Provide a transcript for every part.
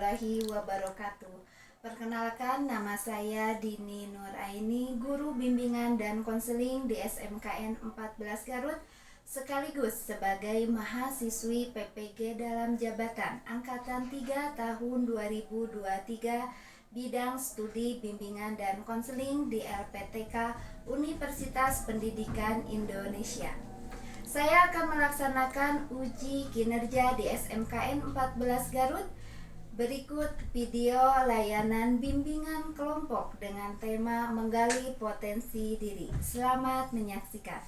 warahmatullahi wabarakatuh. Perkenalkan, nama saya Dini Nuraini, guru bimbingan dan konseling di SMKN 14 Garut, sekaligus sebagai mahasiswi PPG dalam jabatan Angkatan 3 tahun 2023 bidang studi bimbingan dan konseling di LPTK Universitas Pendidikan Indonesia. Saya akan melaksanakan uji kinerja di SMKN 14 Garut. Berikut video layanan bimbingan kelompok dengan tema menggali potensi diri. Selamat menyaksikan.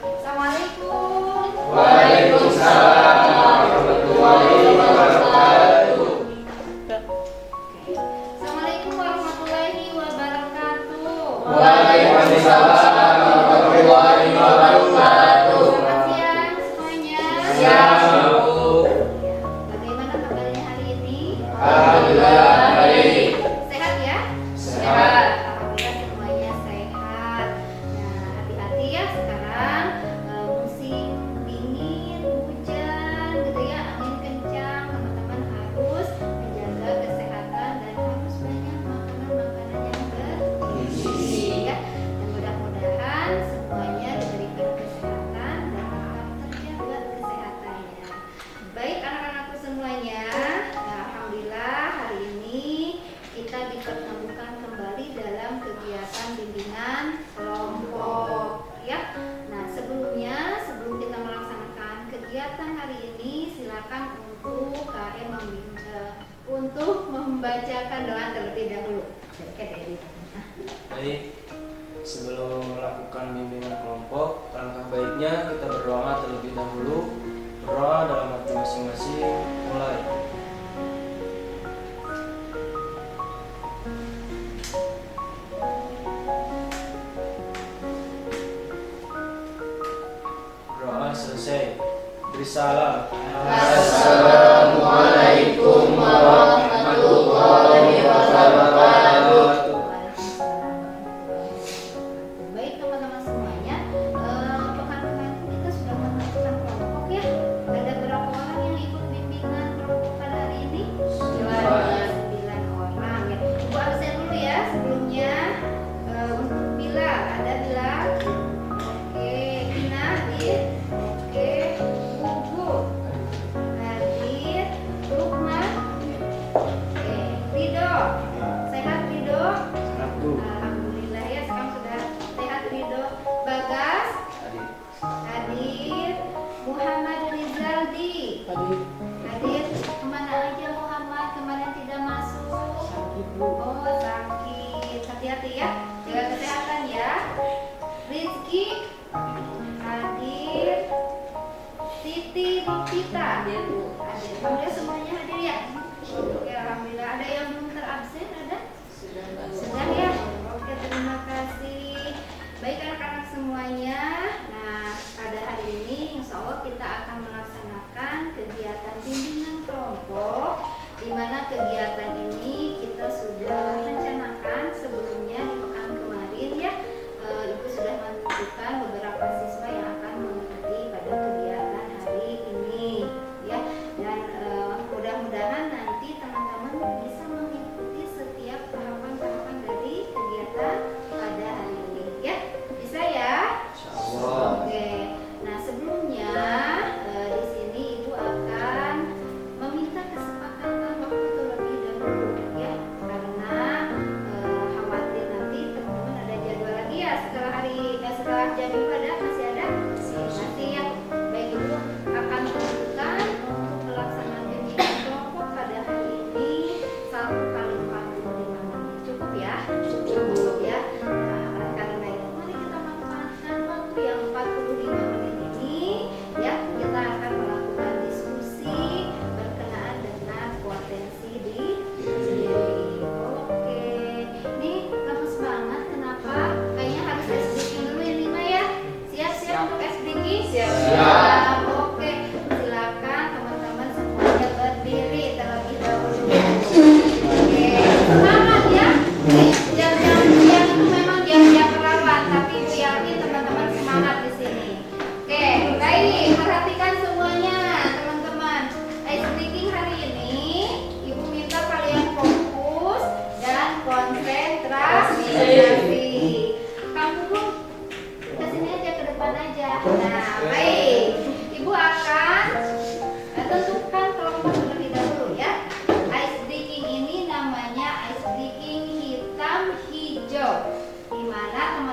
Assalamualaikum. Waalaikumsalam warahmatullahi wabarakatuh. Assalamualaikum warahmatullahi wabarakatuh. Waalaikumsalam warahmatullahi wabarakatuh. Selamat siang semuanya. Siang, Bu. Bagaimana kabarnya hari ini? Alhamdulillah baik. Sehat ya? Sehat. Alhamdulillah semuanya sehat. Nah, hati-hati ya sekarang musim dingin, hujan gitu ya, angin kencang. Teman-teman harus menjaga kesehatan dan harus banyak makanan-makanan yang bergizi ya. Dan mudah-mudahan semuanya diberikan kesehatan dan tetap terjaga kesehatannya. Baik anak-anakku semuanya, nah, alhamdulillah hari ini kita dipertemukan kembali dalam kegiatan bimbingan kelompok ya. Nah, sebelum kita melaksanakan kegiatan hari ini, silakan untuk kalian untuk membacakan doa terlebih dahulu. Oke, Dedi. Baik, sebelum melakukan bimbingan kelompok, langkah baiknya kita berdoa terlebih dahulu. Berdoa dalam hati masing-masing. Mulai. Doa selesai. Beri salam. Assalamualaikum warahmatullahi wabarakatuh. Baik teman-teman semuanya, pekan kemarin kita sudah melakukan kelompok ya. Ada berapa orang yang ikut bimbingan kelompok pada hari ini? 9 orang ya. Ibu absen dulu ya sebelumnya. Untuk Bilal, ada Bilal. Oke, Ina hadir. Oke, Gugu hadir. Lukman. Oke, Rido. Sehat Rido? Sangat Bu. Alhamdulillah ya, sekarang sudah sehat Rido. Bagas Adik. hadir. Muhammad Rizaldi hadir. Kemana aja Muhammad? Kemarin tidak masuk. Oh, sakit. Hati-hati ya, jaga kesehatan ya. Rizky hadir. Siti Rupita hadir. Alhamdulillah semuanya hadir ya. Oke, alhamdulillah. Ada yang belum terabsen? Ada? Sudah ya? Oke, terima kasih. Baik anak-anak semuanya. Nah, pada hari ini insya Allah kita akan melaksanakan kegiatan bimbingan kelompok, di mana kegiatan ini kita sudah rencanakan sebelumnya di pekan kemarin ya. Ibu sudah menentukan beberapa siswa yang akan mengikuti pada kegiatan hari ini ya. Dan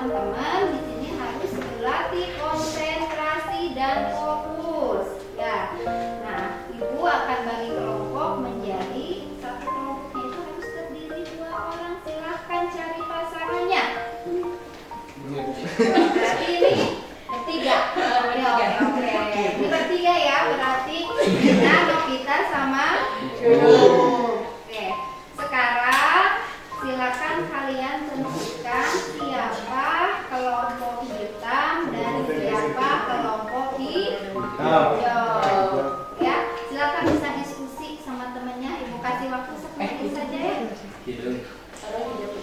teman-teman di sini harus berlatih konsentrasi dan fokus. Ya. Nah, Ibu akan bagi kelompok menjadi satu kelompoknya itu harus terdiri 2 orang. Silahkan cari pasangannya. Berarti ini bertiga. Oke. Ini bertiga ya, berarti Gina, Novita sama Oke. Sekarang silakan kalian tentukan siapa kelompok hitam dan siapa kelompok hijau. Ya, silakan bisa diskusi sama temennya. Ibu kasih waktu 10 menit saja ya.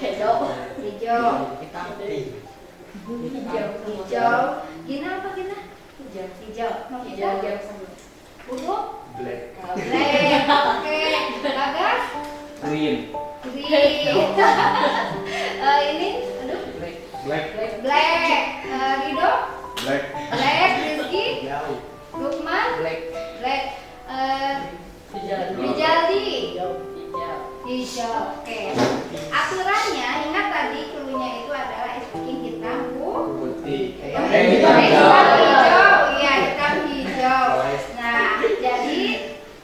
Hijau. Hijau. Gina apa Gina? Hijau. Novita? Ungu? Black. Black. Oke. Bagas? Green. Green. Ini, aduh. Black. Black. Rido? Black. Black. Rizky? Lukman? Black. Black. Rijaldi? Hijau. Oke. Aturannya ingat tadi cluenya itu adalah es bikin hitam, Putih. hitam hijau. Iya, hitam hijau. Nah, jadi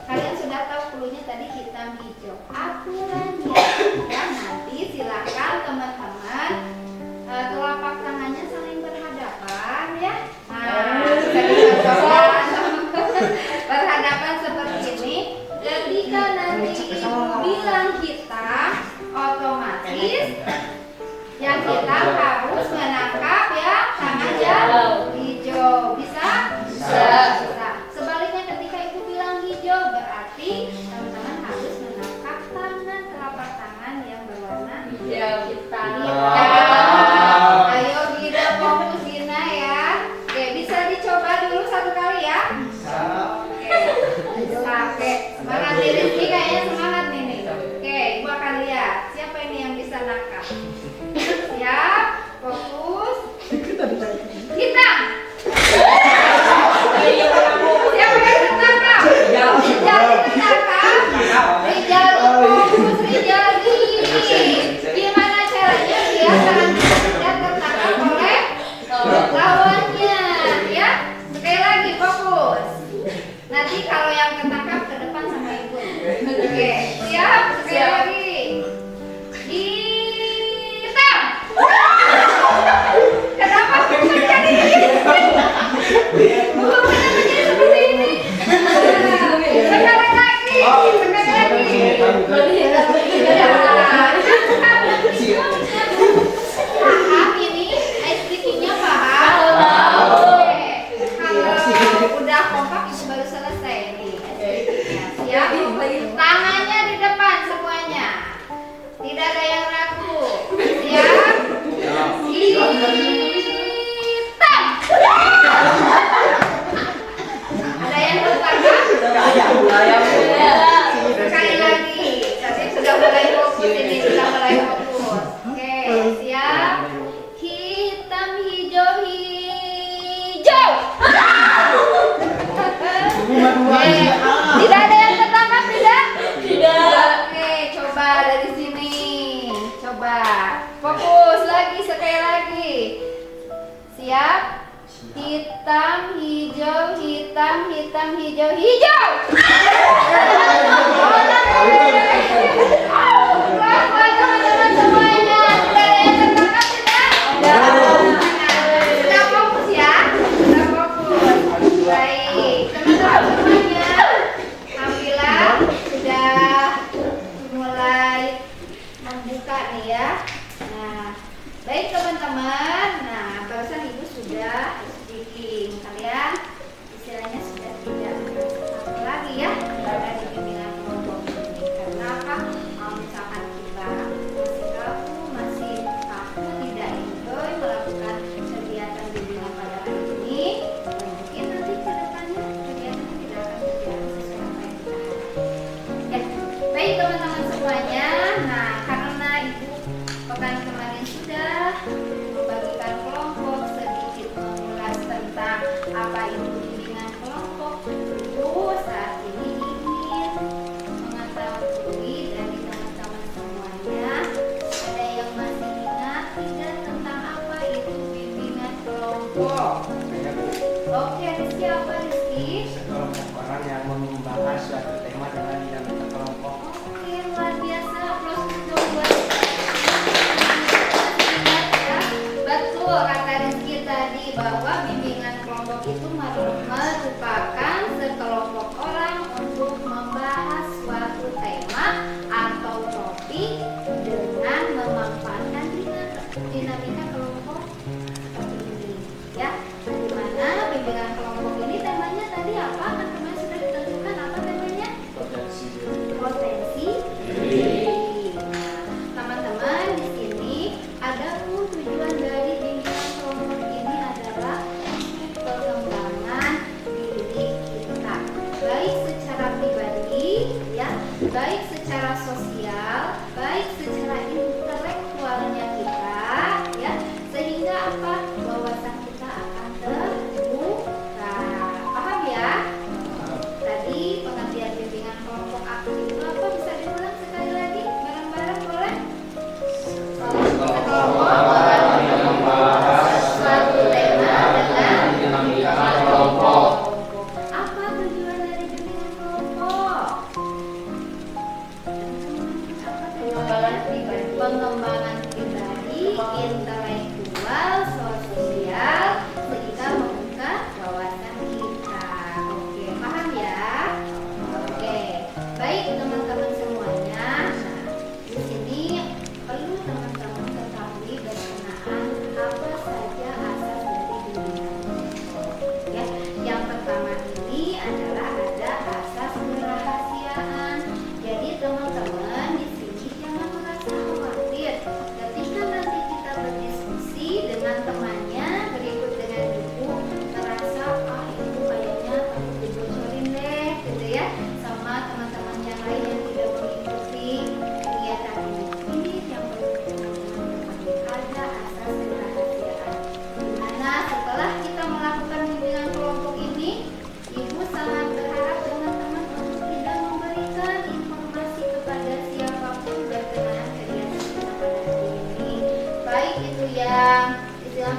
kalian sudah tahu cluenya tadi hitam hijau. Aturannya ya, nanti silakan teman-teman telapak tangannya saling berhadapan ya. Nah, berhadapan seperti ini. Ketika nanti ibu bilang hitam, otomatis yang hitam harus menangkap ya tangan hijau. Bisa? Bisa. Sebaliknya ketika ibu bilang hijau, berarti teman-teman harus menangkap tangan telapak tangan yang berwarna hitam. Ayo Gina, fokus Gina ya. Oke, bisa dicoba dulu satu kali ya. Oke, semangat nih Rizky, kayaknya semangat nih. Oke, ibu akan lihat siapa ini yang bisa nangkap. Siap, fokus. Hitam. Siapa yang tertangkap? Rijal tertangkap. Rijal fokus, Rijal gimana caranya dia tidak tertangkap oleh lawannya? Ya, sekali lagi fokus. Nanti kalau yang ketangkap ke depan sama ibu. Oke, siap? Sekali lagi. Hitam. Kenapa bukan jadi ini? Bukan menjadi seperti ini. Sekali lagi. Paham ini? Ice breaking-nya paham? Oke. Kalau udah kompak itu baru selesai nih. Siap? Tangannya di depan semuanya. Tidak ada yang ragu. Siap? Hitam. Ada yang tertangkap? Sekali lagi. Tadi sudah mulai fokus ini, sudah mulai fokus. Oke, siap? Hitam, hijau, hijau. Tidak ada yang tertangkap, tidak? Oke, coba dari sini. Coba. Fokus lagi, sekali lagi. Siap? Hitam, hijau, hitam, hitam, hijau, hijau. Pelan-pelan teman-teman semuanya. Tidak ada yang tertangkap, tidak? Sudah fokus ya? Sudah fokus. Baik, teman-teman semuanya. Alhamdulillah sudah mulai membuka nih ya. Nah, baik teman-teman. Nah, barusan ibu sudah speaking. Kalian istilahnya sudah tidak apa lagi ya. Tidak ada di pimpinan kelompok ini. Karena apa? kelompok. Saya Bu, Oke, Rizky apa Rizky? sekelompok orang yang membahas suatu tema dengan dinamika kelompok. Oke, luar biasa. Aplaus dulu buat ya. Betul kata Rizky tadi bahwa bimbingan kelompok itu merupakan sekelompok orang untuk membahas suatu tema atau topik dengan memanfaatkan dinamika kelompok seperti ini ya. Di mana bimbingan kelompok ini temanya tadi apa? Kan kemarin sudah ditentukan apa temanya? Potensi diri. Potensi diri. Nah, teman-teman di sini ada pun tujuan dari bimbingan kelompok ini adalah untuk pengembangan diri kita, baik secara pribadi, ya, baik secara sosial, baik secara intelektualnya kita, ya, sehingga apa? Wawasan kita akan terbuka. Paham ya? Tadi pengertian bimbingan kelompok aktif itu apa? Bisa diulang sekali lagi bareng-bareng boleh? Sekelompok orang yang membahas suatu tema dengan dinamika kelompok. apa tujuan dari bimbingan kelompok? Apa tujuannya? Pengembangan pribadi, intelektual, sosial, sehingga membuka wawasan kita. Oke, paham ya? Oke, baik teman-teman semuanya. Nah, di sini perlu teman-teman ketahui berkenaan apa saja asas dari bimbingan kelompok. Ya, yang pertama ini adalah ada asas kerahasiaan. Jadi teman-teman di sini jangan merasa khawatir ketika nanti kita berdiskusi dengan temannya berikut dengan ibu merasa ibu kayaknya takut dibocorin deh gitu ya sama teman-teman yang lain yang tidak mengikuti kegiatan ini yang perlu teman-teman ketahui ada asas kerahasiaan dimana setelah kita melakukan bimbingan kelompok ini ibu sangat berharap teman-teman untuk tidak memberikan informasi kepada siapapun berkenaan kegiatan kita pada hari ini baik itu yang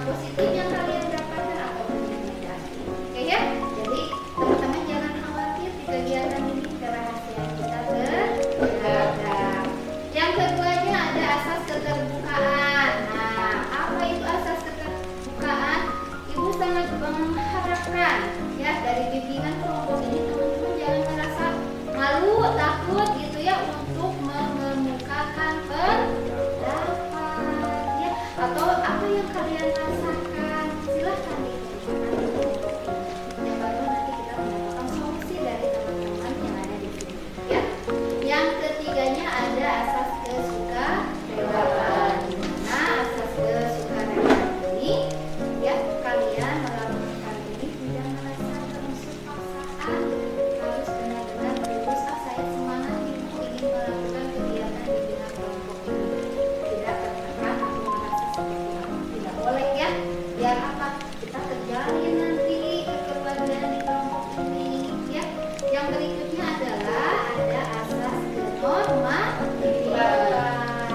positif yang kalian dapatkan ataupun yang negatif. Oke ya, jadi teman-teman jangan khawatir di kegiatan ini kerahasiaan kita terjaga. Yang keduanya ada asas keterbukaan. Nah, apa itu asas keterbukaan? Ibu sangat mengharapkan ya dari bimbingan kelompok ini teman-teman jangan merasa malu, takut gitu ya untuk mengemukakan pendapat ya atau apa yang kalian rasakan silahkan dikemukakan di kelompok ini. Yang baru nanti kita mendapatkan solusi dari teman-teman yang ada di sini ya. Yang ketiganya ada asas kesukarela. Nah, asas kesukarela ini ya kalian melakukan ini tidak merasa terunsur paksaan harus benar-benar tulus saya semangat ibu ingin melakukan kegiatan bimbingan kelompok ini tidak tertekan atau merasa seperti apa tidak boleh ya biar apa kita terjalin nanti kekeluargaan di kelompok ini ya. Yang berikutnya adalah ada asas kenormatifan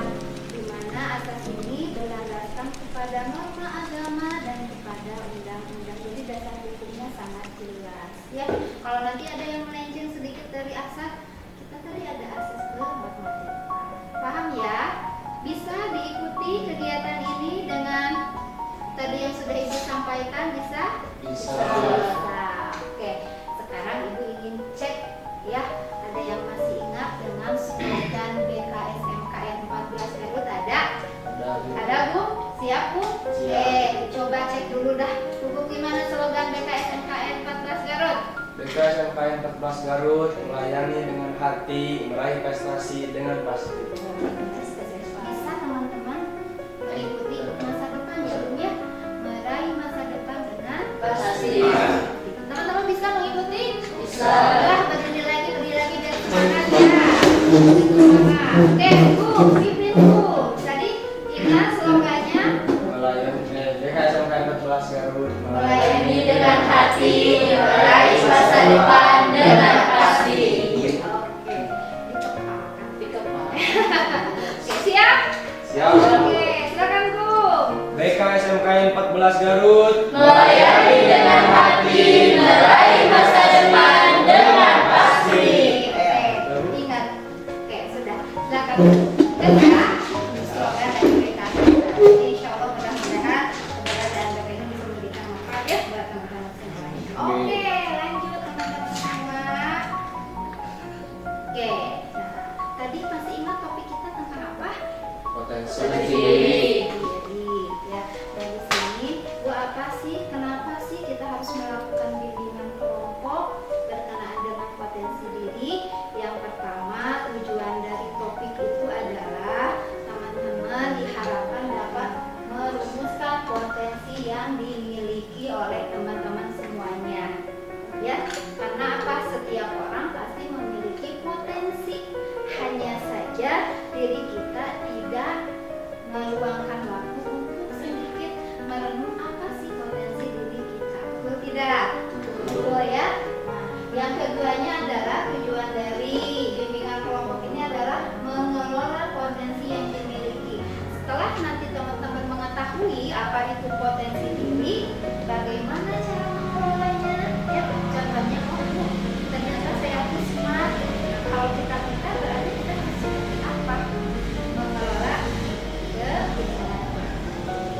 di mana asas ini berlandaskan kepada norma agama dan kepada undang-undang jadi dasar hukumnya sangat jelas ya. Kalau nanti ada yang melenceng sedikit dari asas kita tadi ada asas kenormatifan paham ya. Bisa diikuti kegiatan ini dengan tadi yang sudah ibu sampaikan bisa? Bisa. Oke, sekarang ibu ingin cek ya ada yang masih ingat dengan slogan BKSMKN 14 Garut ada? Ada Bu? Siap Bu? Siap. Coba cek dulu dah buku gimana slogan BKSMKN 14 Garut? BKSMKN 14 Garut melayani dengan hati, meraih prestasi dengan pasti. Bisa teman-teman mengikuti masa depan ya Bu ya, meraih masa depan dengan Pasti. Teman-teman bisa mengikuti? Bisa. Lah, berdiri lagi biar semangat ya. Oke Bu, pimpin Bu. Tadi ingat slogannya BKSMKN 14 Garut Melayani dengan hati, meraih masa depan dengan pasti. Oke, ditepalkan. Dikepal. Oke, siap? Siap. Oke, silakan Bu. BKSMKN SMKN 14 Garut melayani dengan hati, meraih masa depan dengan pasti. Oke, ingat. Oke, sudah. Silakan. Kedua, slogan dan cerita. Insya Allah mudah-mudahan saudara dan bapak ini bisa memberikan manfaat ya buat teman-teman semuanya. Oke, lanjut teman-teman semua. Oke, nah, tadi masih ingat topik kita tentang apa? potensi Diri. Ya, dari sini gua apa sih? Kenapa sih kita harus melakukan bimbingan kelompok berkenaan dengan potensi diri? Yang pertama, tujuan dari topik itu adalah teman-teman diharapkan dapat merumuskan potensi yang dimiliki oleh teman-teman semuanya. Ya, karena apa? Setiap orang pasti memiliki potensi. Hanya saja diri kita tidak meluangkan waktu untuk sedikit merenung apa sih potensi diri kita. Betul tidak? Betul ya. Nah, yang keduanya adalah tujuan dari bimbingan kelompok ini adalah mengelola potensi yang dimiliki. Setelah nanti teman-teman mengetahui apa itu potensi diri, bagaimana cara mengelolanya? Ya, contohnya, oh, ternyata saya tuh smart. Kalau kita berarti kita harus seperti apa mengelola kebiasaan.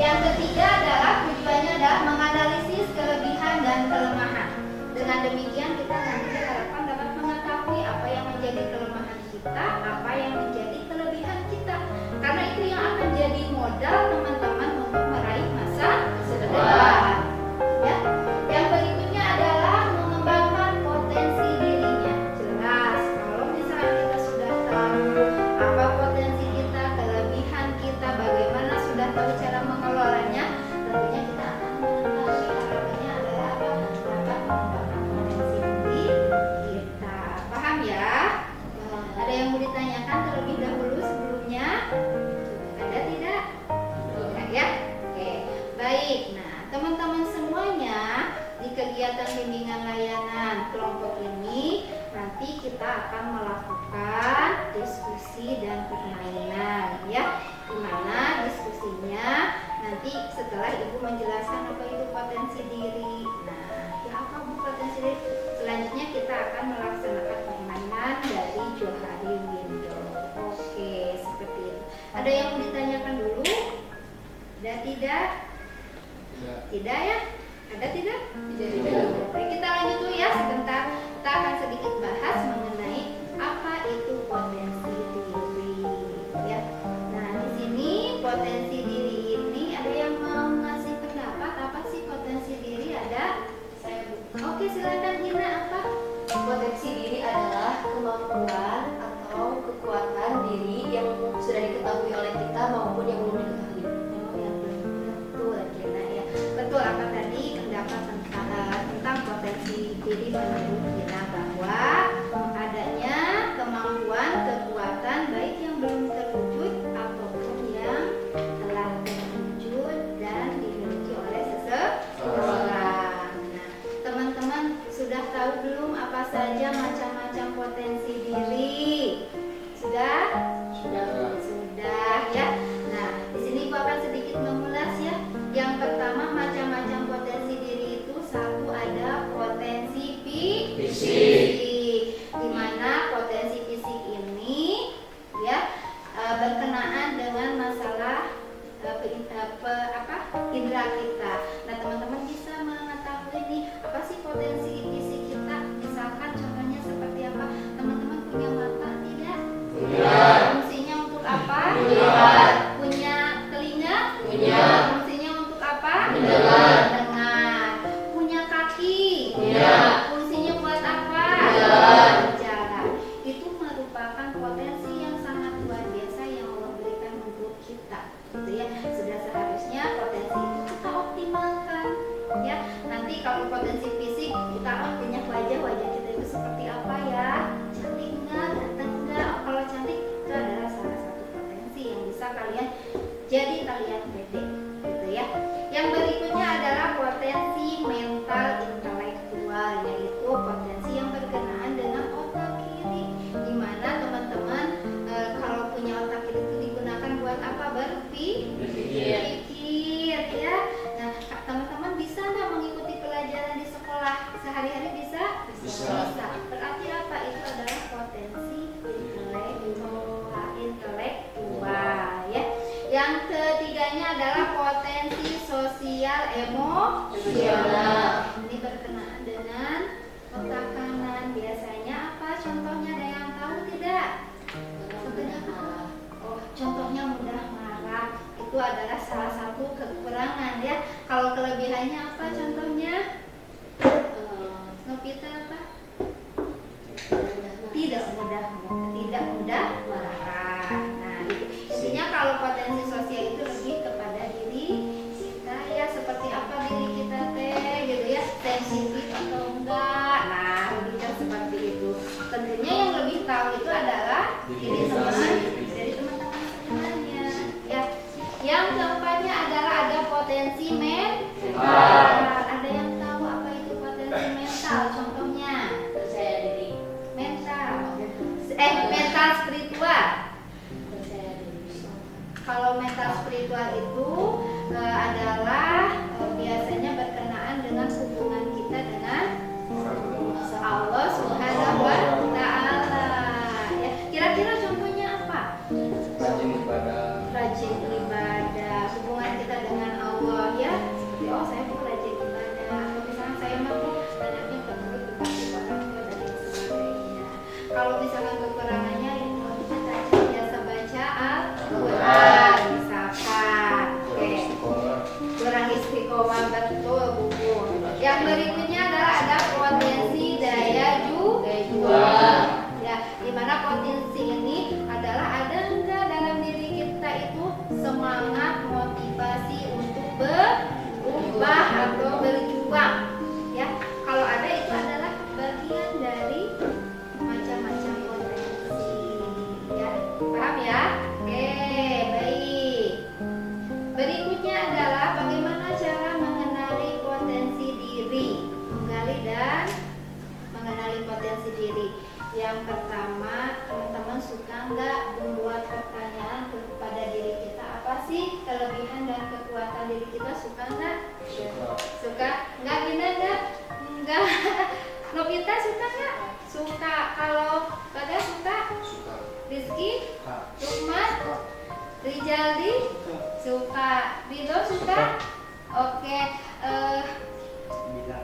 Yang ketiga adalah tujuannya adalah menganalisis kelebihan dan kelemahan. Dengan demikian kita nanti diharapkan dapat mengetahui apa yang menjadi kelemahan kita, apa yang menjadi kelebihan kita. Karena itu yang akan jadi modal teman-teman untuk meraih masa depan. Ya. Yang berikutnya adalah mengembangkan potensi dirinya. Jelas, kalau misalnya kita sudah tahu apa potensi kita, kelebihan kita, bagaimana sudah tahu cara mengelolanya, tentunya kita akan mengetahui harapannya adalah apa? Dapat mengembangkan potensi diri kita. Paham ya? Ada yang mau ditanyakan terlebih dahulu sebelumnya? Ada tidak? Tidak ya? Oke, baik. Nah, teman-teman semuanya di kegiatan bimbingan layanan kelompok ini nanti kita akan melakukan diskusi dan permainan ya, dimana diskusinya nanti setelah ibu menjelaskan apa itu potensi diri. Nah, ya apa bu potensi diri? Selanjutnya kita akan melaksanakan permainan dari Johari Window. Oke, seperti itu. Ada yang mau ditanyakan dulu? Ada tidak? Tidak ya? Ada tidak? Tidak. Baik, kita lanjut dulu ya sebentar. Kita akan sedikit bahas mengenai apa itu potensi diri. Ya. Nah, di sini potensi diri ini ada yang mau ngasih pendapat apa sih potensi diri? Ada? Saya Bu. Oke, silakan Gina apa? Potensi diri adalah kemampuan atau kekuatan diri yang sudah diketahui oleh kita maupun yang belum diketahui. Oh, yang betul Gina ya. Betul apa tadi pendapat tentang potensi diri menurut Gina bahwa adanya kemampuan, kekuatan baik yang belum terwujud ataupun yang telah terwujud dan dimiliki oleh seseorang. Nah, teman-teman sudah tahu belum apa saja macam-macam potensi diri? Sudah? Sudah ya. Nah, di sini gua akan sedikit mengulas ya. Yang pertama macam-macam potensi diri itu satu ada potensi fisik. Di mana potensi fisik ini ya berkenaan dengan masalah indera kita. Nah, teman-teman bisa mengetahui nih apa sih potensi fisik kita? Misalkan contohnya seperti apa? Teman-teman punya mata tidak? Punya. Fungsinya untuk apa? Melihat. Punya telinga? Punya. Fungsinya untuk apa? Mendengar. Mendengar. Punya kaki? Punya. Fungsinya buat apa? Jalan. Jalan. Itu merupakan potensi yang sangat luar biasa yang Allah berikan untuk kita. Gitu ya. Sudah seharusnya potensi itu kita optimalkan. Ya. Nanti kalau potensi fisik kita punya wajah kita itu seperti apa ya? Cantik enggak? Ganteng enggak? Kalau cantik itu adalah salah satu potensi yang bisa kalian jadi kalian pede gitu ya. Yang berikutnya adalah potensi mental intelektual, yaitu potensi yang berkenaan dengan otak kiri, di mana teman-teman kalau punya otak kiri itu digunakan buat apa? Berpikir ya. biasanya adalah potensi sosial emosional. Ini berkenaan dengan otak kanan. Biasanya apa? Contohnya ada yang tahu tidak? Contohnya apa? Oh, contohnya mudah marah. Itu adalah salah satu kekurangan ya. Kalau kelebihannya apa contohnya? Novita apa? Tidak mudah marah. Nah, intinya kalau potensi sosial itu lebih kepada diri kita ya, seperti apa diri kita teh gitu ya, sensitif atau enggak. Nah, lebih kan seperti itu. Tentunya yang lebih tahu itu adalah diri teman-teman semuanya ya. Yang keempatnya adalah ada potensi mental. Ada yang tahu apa itu potensi mental? Contohnya Percaya diri. mental spiritual. Percaya diri. Kalau mental spiritual itu adalah biasanya berkenaan dengan hubungan kita dengan Allah Subhanahu wa Ta'ala. Ya, kira-kira contohnya apa? Rajin ibadah. Rajin ibadah, hubungan kita dengan Allah ya. Seperti oh saya mau rajin ibadah, atau misalnya saya mau anaknya ketemu dikasih orang tua dan lain sebagainya. Kalau misalkan kekurangannya itu kita biasa baca Al-Quran misalkan. Oke. Kurang istiqomah, betul buku. Yang berikutnya adalah ada potensi daya juang. Ya, dimana potensi ini adalah ada enggak dalam diri kita itu semangat, motivasi untuk berubah atau berjuang. Ya, kalau ada itu adalah bagian dari macam-macam potensi. Ya, paham ya? Oke, baik. Berikutnya adalah bagaimana cara mengenali potensi diri, menggali dan mengenali potensi diri. Yang pertama, teman-teman suka nggak membuat pertanyaan kepada diri kita, apa sih kelebihan dan kekuatan diri kita? Suka nggak? Suka? Nggak Gina nggak? Nggak. Novita suka nggak? Suka. Kalau Baga suka? Rizky? Lukman? Rijaldi? Suka. Bilo suka? Oke.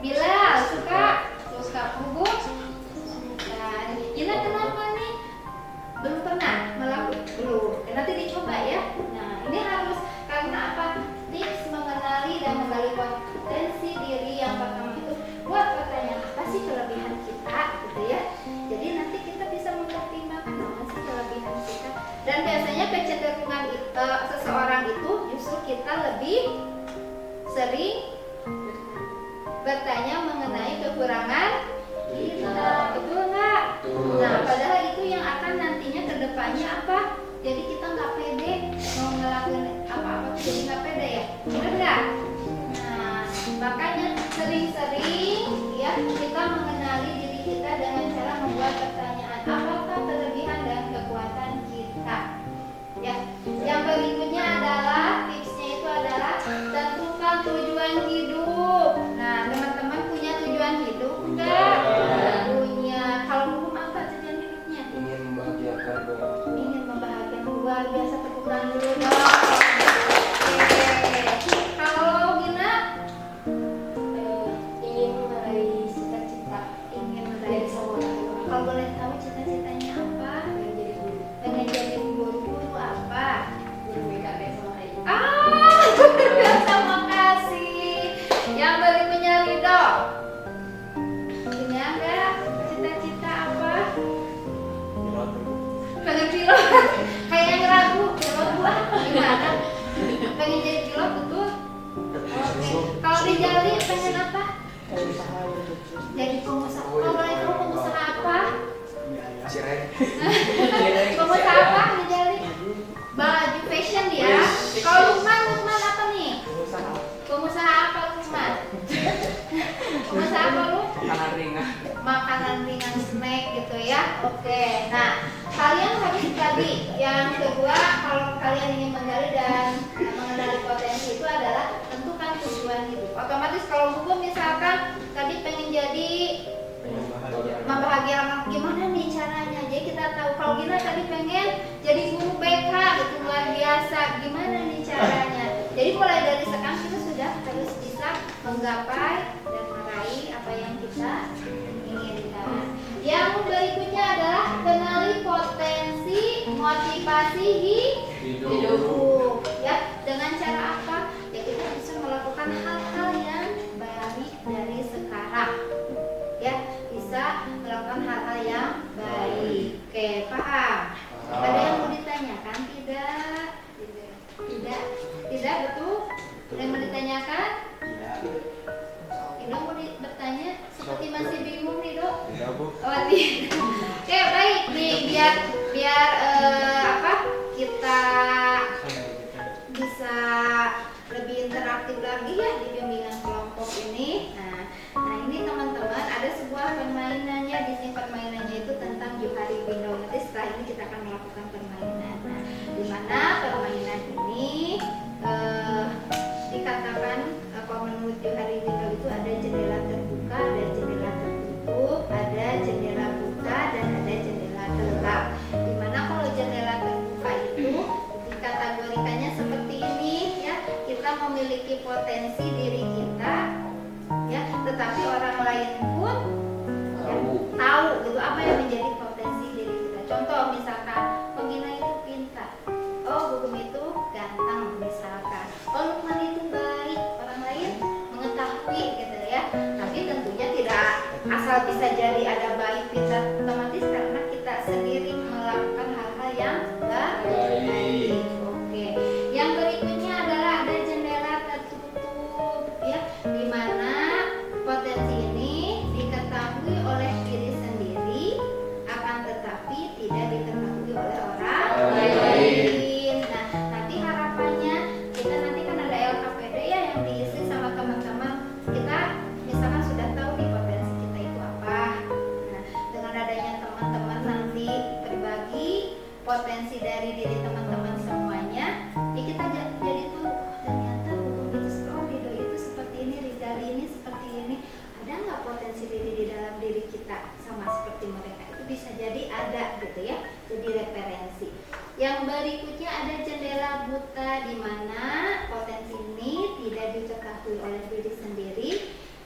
Bilal suka? Suka. Bubu? Suka. Gina kenapa nih? Belum pernah melakukan? Belum. Nanti dicoba ya. Nah, ini harus karena apa? Tips mengenali dan menggali potensi diri yang pertama itu buat pertanyaan apa sih kelebihan kita gitu ya. Jadi nanti kita bisa mempertimbangkan apa sih kelebihan kita. Dan biasanya kecenderungan seseorang itu justru kita lebih sering bertanya mengenai kekurangan kita, betul nggak? Nah, padahal itu yang akan nantinya kedepannya apa? Jadi kita nggak pede mau ngelakuin apa-apa tuh jadi nggak pede ya, benar nggak? Nah, makanya sering-sering ya kita mengenali diri kita dengan cara membuat pertanyaan apakah kelebihan dan kekuatan kita. Ya, yang berikutnya adalah tipsnya itu adalah tentukan tujuan hidup. Nah, teman-teman punya tujuan hidup enggak? Punya. Kalau belum apa tujuan hidupnya? Ingin membahagiakan orang tua. Ingin membahagiakan luar biasa, tepuk tangan dulu dong. Oke. Kalau Gina Ingin meraih cita-cita. ingin Dari meraih. semua orang. Kalau boleh tahu cita-citanya apa? Pengen jadi guru. Pengen jadi guru apa? Guru BKP sama kayak gitu. Luar biasa, makasih. Yang berikutnya Ridho. Ini enggak cita-cita apa? Pengen pilot. Kayak yang ragu, pilot gua gimana? Pengen jadi pilot betul? Oke. Kalau Rijali pengen apa? Jadi pengusaha. Kalau boleh tahu pengusaha apa? Cireng. Pengusaha apa Rijali? Baju fashion ya. Kalau Lukman apa nih? Pengusaha apa Lukman? Pengusaha apa lu? Makanan ringan. Makanan ringan, snack gitu ya. Oke. Nah, kalian habis tadi yang kedua, kalau kalian ingin menggali dan mengenali potensi itu adalah tentukan tujuan hidup. Otomatis kalau buku misalkan tadi pengen jadi Pengen bahagia. membahagiakan, gimana nih caranya? Jadi kita tahu kalau Gina tadi pengen jadi guru BK gitu luar biasa, gimana nih caranya? mulai dari sekarang kita sudah harus bisa menggapai dan meraih apa yang kita inginkan. Yang berikutnya adalah kenali potensi motivasi hidup. Ya, dengan cara apa? Ya kita bisa melakukan hal-hal yang baik dari sekarang. Ya, bisa melakukan hal-hal yang baik. Oke, paham? Ada yang mau ditanyakan? Tidak. Tidak, betul? Ada yang mau ditanyakan? Ido mau bertanya? Seperti masih bingung nih, Dok? Iya, Bu. Oh, tidak. Oke, baik nih, biar kita bisa lebih interaktif lagi ya di bimbingan kelompok ini. Nah ini teman-teman ada sebuah permainannya. Di sini permainannya itu tentang Johari Window. Nanti setelah ini kita akan melakukan permainan. Nah, di mana permainan ini dikatakan kalau menurut Johari Window itu ada jendela terbuka, ada jendela tertutup, ada jendela buka dan ada jendela gelap. Di mana kalau jendela terbuka itu dikategorikannya seperti ini ya, kita memiliki potensi diri kita ya, tetapi orang lain pun ya, tahu gitu apa yang menjadi potensi diri kita. Contoh misalkan Penggina itu pintar, oh Gugum itu ganteng misalkan, oh Lukman itu baik, orang lain mengetahui gitu ya. Tapi tentunya tidak asal bisa jadi ada baik pintar otomatis karena kita sendiri melakukan hal-hal yang baik. Oke. Yang berikutnya adalah ada jendela tertutup ya, di mana potensi ini diketahui oleh diri sendiri akan tetapi tidak diketahui oleh orang lain. Nah, nanti harapannya kita nanti kan ada LKPD ya yang diisi sama teman-teman. Kita misalkan sudah tahu nih potensi kita itu apa. Nah, dengan adanya teman-teman nanti berbagi potensi dari diri teman-teman semuanya, ya kita jadi tuh ternyata Gugum itu Dido itu seperti ini, Rizali ini seperti ini. Ada nggak potensi diri di dalam diri kita sama seperti mereka? Itu bisa jadi ada gitu ya, jadi referensi. Yang berikutnya ada jendela buta, di mana potensi ini tidak diketahui oleh diri sendiri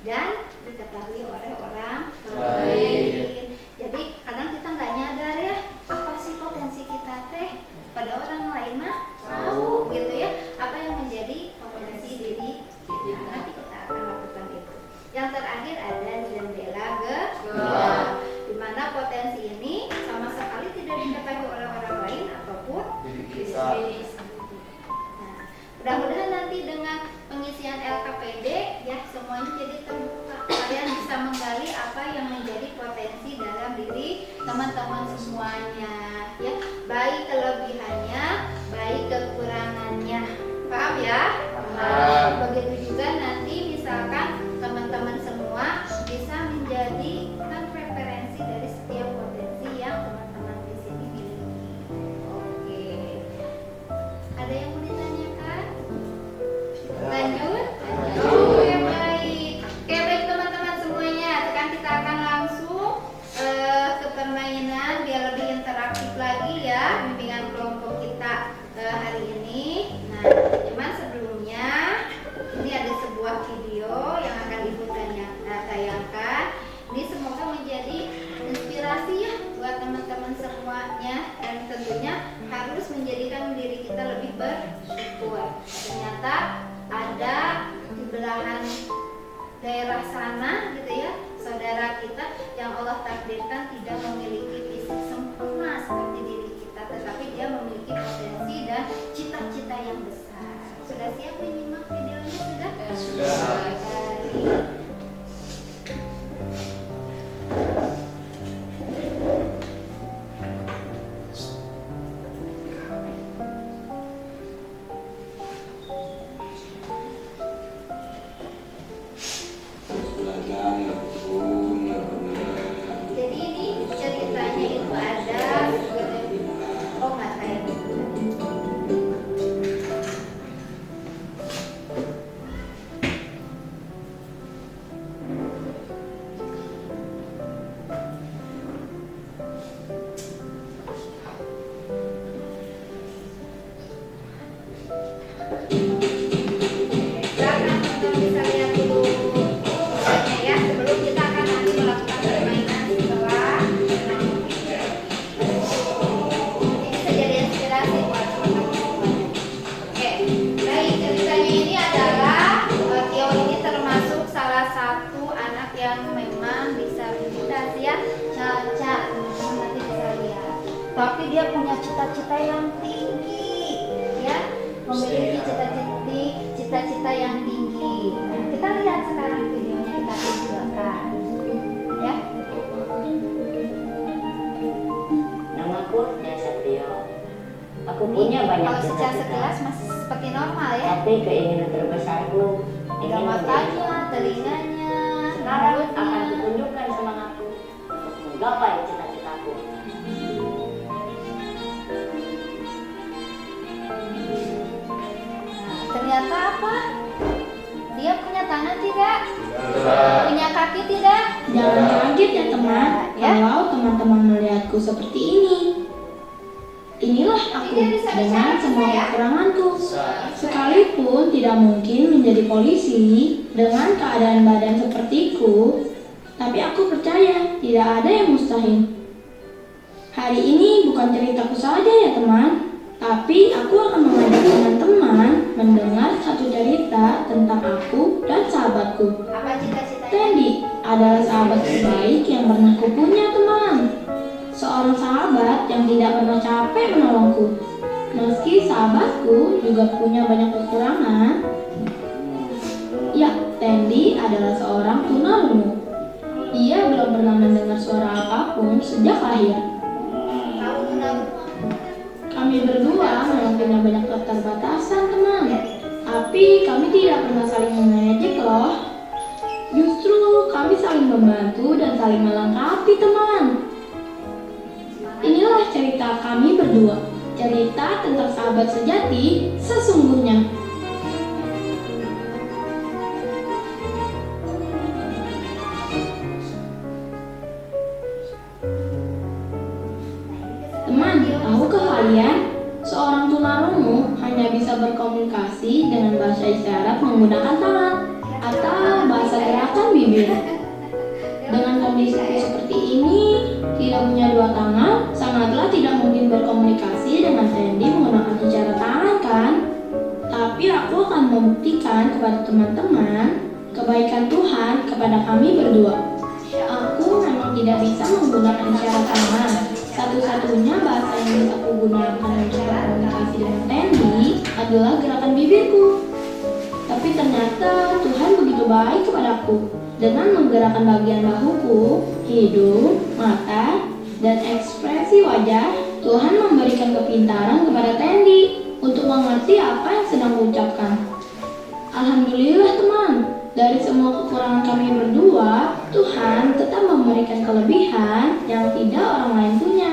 dan diketahui oleh orang lain. Jadi kadang kita nggak nyadar ya apa sih potensi kita teh, pada orang lain mah tahu gitu ya apa yang menjadi potensi diri kita. Nanti kita akan lakukan itu. Yang terakhir ada jendela gelap, di mana potensi ini sama sekali tidak diketahui oleh orang lain ataupun Diri diri kita. sendiri. Nah, mudah-mudahan nanti dengan pengisian LKPD ya semuanya jadi terbuka. Kalian bisa menggali apa yang menjadi potensi dalam diri teman-teman semuanya ya, baik kelebihannya, baik kekurangannya. Paham ya? Nah, begitu juga nanti misalkan teman-teman semua bisa menjadikan referensi dari setiap potensi yang teman-teman di sini miliki. Oke. Ada yang mau ditanyakan? Lanjut? Oke, baik. Oke, baik teman-teman semuanya. Sekarang kita akan langsung ke permainan biar lebih interaktif lagi ya bimbingan kelompok kita hari ini. Nah, cuman sebelumnya ini ada sebuah video yang akan Ibu tayangkan. Ini semoga menjadi inspirasi ya buat teman-teman semuanya, dan tentunya harus menjadikan diri kita lebih bersyukur. Ternyata ada di belahan daerah sana gitu ya, saudara kita yang Allah takdirkan tidak memiliki fisik sempurna seperti diri kita, tetapi dia memiliki potensi dan cita-cita yang besar. Sudah siap menyimak videonya? Sudah? Baik. Jadi ini ceritanya itu ada oh nggak saya Nah, kita lihat sekarang videonya, kita tunjukkan. Ya. Namaku Nia Satrio. Aku punya banyak Kalau secara cita-cita, sekilas masih seperti normal ya. tapi keinginan terbesarku Ada ingin menjadi matanya, telinganya, Sekarang mulutnya. akan kutunjukkan semangatku untuk menggapai cita-citaku. Ternyata apa? Dia punya tangan tidak? Tidak. Punya kaki tidak? Jangan kaget ya teman, Ya. kalau teman-teman melihatku seperti ini. Inilah aku Tidak bisa dengan bicara, semua ya? kekuranganku. Bisa. Sekalipun tidak mungkin menjadi polisi dengan keadaan badan sepertiku, tapi aku percaya tidak ada yang mustahil. Hari ini bukan ceritaku saja ya teman, tapi aku akan mengajak teman-teman mendengar satu cerita tentang aku dan sahabatku. Apa cita-citanya? Tendi adalah sahabat terbaik yang pernah kupunya teman. Seorang sahabat yang tidak pernah capek menolongku. Meski sahabatku juga punya banyak kekurangan. Ya, Tendi adalah seorang tunarungu. Ia belum pernah mendengar suara apapun sejak lahir. Tahu tunarungu? Kami berdua memang punya banyak keterbatasan teman. Tapi kami tidak pernah saling mengejek loh. Justru kami saling membantu dan saling melengkapi teman. Inilah cerita kami berdua. Cerita tentang sahabat sejati sesungguhnya. Teman, tahukah kalian? Seorang tunarungu hanya bisa berkomunikasi dengan bahasa isyarat menggunakan tangan atau bahasa gerakan bibir. Dengan kondisiku seperti ini, tidak punya dua tangan, sangatlah tidak mungkin berkomunikasi dengan Tendi menggunakan isyarat tangan kan? Tapi aku akan membuktikan kepada teman-teman kebaikan Tuhan kepada kami berdua. Aku memang tidak bisa menggunakan isyarat tangan. Satu-satunya bahasa yang bisa aku gunakan untuk berkomunikasi dengan Tendi adalah gerakan bibirku. Tapi ternyata Tuhan begitu baik kepadaku. Dengan menggerakkan bagian bahuku, hidung, mata, dan ekspresi wajah, Tuhan memberikan kepintaran kepada Tendi untuk mengerti apa yang sedang kuucapkan. Alhamdulillah teman, dari semua kekurangan kami berdua, Tuhan tetap memberikan kelebihan yang tidak orang lain punya.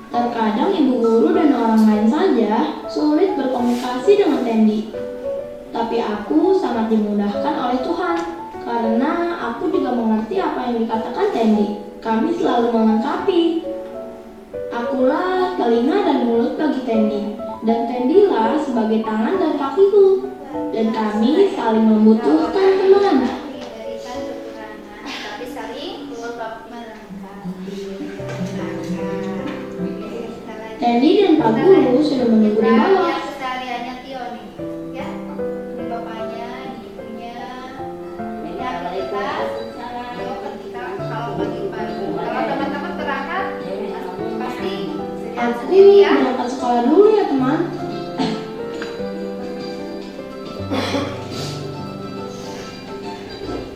Terkadang ibu guru dan orang lain saja sulit berkomunikasi dengan Tendi. Tapi aku sangat dimudahkan oleh Tuhan, karena aku juga mengerti apa yang dikatakan Tendi. Kami selalu melengkapi. Akulah telinga dan mulut bagi Tendi, dan Tendilah sebagai tangan dan kakiku. Dan kami saling membutuhkan teman. Diberikan kekurangan, tapi saling melengkapi. Tendi dan Pak Guru sudah menunggu di bawah. Yang kesehariannya Tio nih, ya. Ini bapaknya, ini ibunya. Ini aktivitas Tio ketika kalau pagi-pagi. Kalau teman-teman berangkat, pasti sedia Aku sendiri ya. berangkat sekolah dulu ya teman.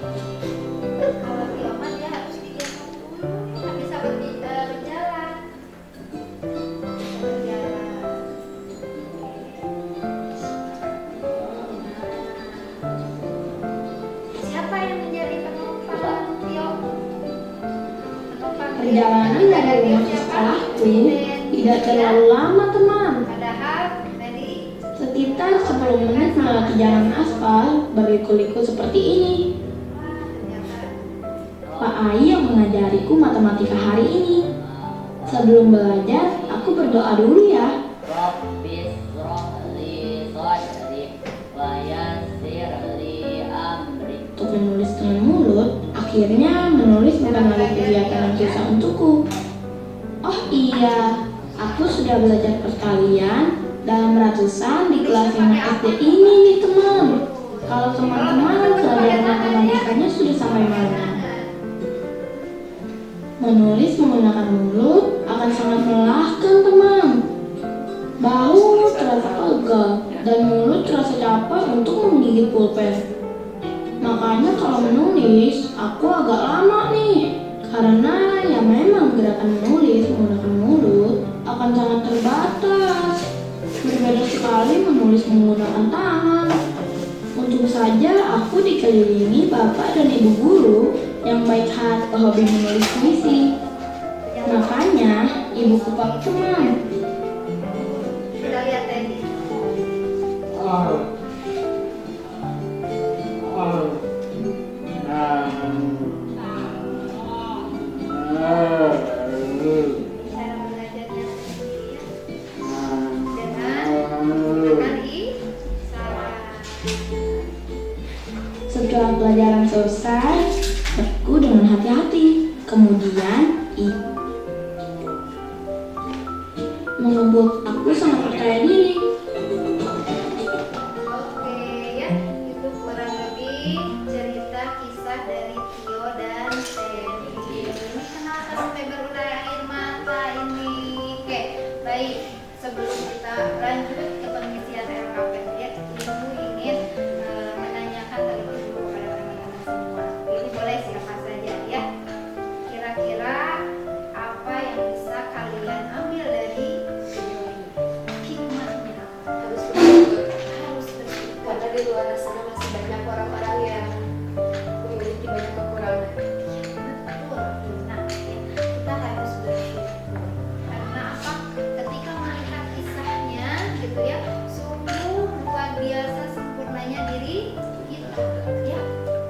Kalau Tio mah dia harus digendong dulu, nggak bisa berjalan. Siapa yang menjadi penumpang Tio? Penumpang Tio. Perjalanan dari rumah ke sekolahku tidak terlalu lama teman. Padahal tadi Sekitar 10 menit melewati jalan aspal berliku-liku seperti ini. ternyata Pak Ai yang mengajariku matematika hari ini. Sebelum belajar, aku berdoa dulu ya. Rabbis rohli sodri wa yassirli amri. Untuk menulis dengan mulut, akhirnya menulis bukan lagi kegiatan yang susah untukku. Oh iya, aku sudah belajar perkalian dalam ratusan di kelas 5 SD ini nih teman. Kalau teman-teman pelajaran matematikanya sudah sampai mana? Menulis menggunakan mulut akan sangat melelahkan teman. Bahu terasa pegal dan mulut terasa capek untuk menggigit pulpen. Makanya kalau menulis, aku agak lama nih. Karena ya memang gerakan menulis menggunakan mulut akan sangat terbatas. Berbeda sekali menulis menggunakan tangan. Untung saja aku dikelilingi bapak dan ibu guru yang baik hati hobi menulis puisi. Makanya ibuku pak teman. Kita lihat Teddy. Cara belajarnya sendiri ya. Dengan isyarat. Setelah pelajaran selesai, aku dengan hati-hati. Kemudian membuat aku sangat percaya diri. Oke ya, itu kurang lebih cerita kisah dari Tio dan Teddy. Ini kenapa sampai berurai air mata ini? Oke, baik. Sebelum kita lanjut ke pengisian LKPD, Ibu ingin menanyakan terlebih dahulu kepada teman-teman semua. Ini boleh siapa saja ya. Kira-kira apa yang bisa kalian ambil dari video ini? Hikmahnya apa? Harus bersyukur. Harus bersyukur. Karena di luar sana masih banyak orang-orang yang memiliki banyak kekurangan. Betul. Nah, ya, kita harus bersyukur. Karena apa? Ketika melihat kisahnya, gitu ya, sungguh luar biasa sempurnanya diri kita. Ya,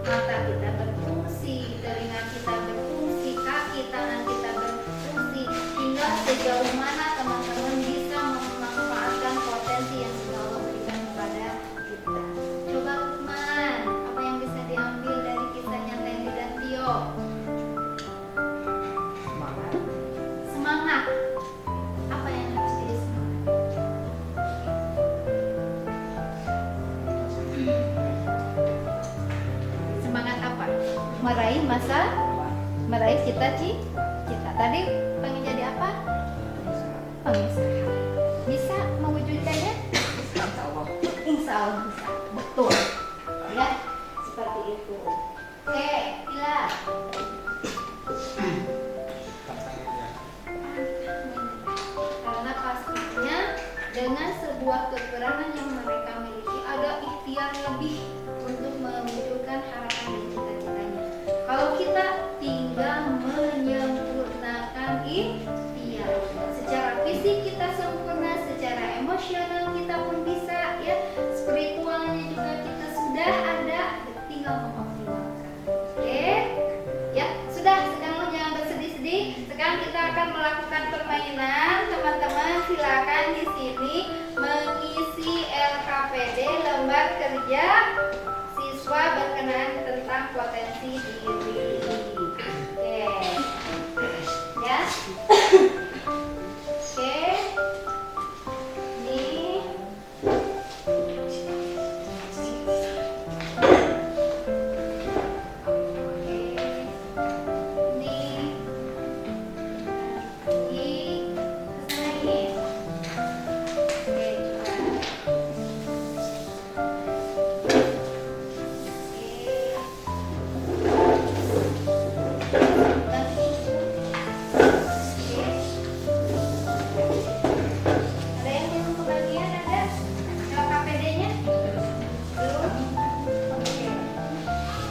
mata kita berfungsi, telinga kita berfungsi, kaki tangan kita berfungsi, hingga sejauh mana teman-teman bisa memanfaatkan potensi yang sudah Allah berikan kepada kita. Coba Lukman, apa yang bisa diambil dari kisahnya Teddy dan Tio? Semangat. Apa yang harus jadi semangat? Semangat apa? Meraih cita-cita. Tadi pengen jadi apa? Pengusaha. Bisa mewujudkannya? Insya Allah bisa. Betul. Ya, seperti itu. Oke, Ila. Karena pastinya dengan sebuah kekurangan yang mereka miliki ada ikhtiar lebih untuk mewujudkan harapan dan cita-citanya. Kalau kita tinggal menyempurnakan ikhtiar, secara fisik kita sempurna, secara emosional kita pun bisa ya, spiritualnya juga kita sudah ada, tinggal mengoptimalkan. Oke, ya sudah, sekarang jangan bersedih-sedih. Sekarang kita akan melakukan permainan. Teman-teman silakan di sini mengisi LKPD lembar kerja siswa berkenaan tentang potensi diri. Oke, ya. Oke, ini. Ada yang belum kebagian, ada LKPD-nya? Belum? Oke.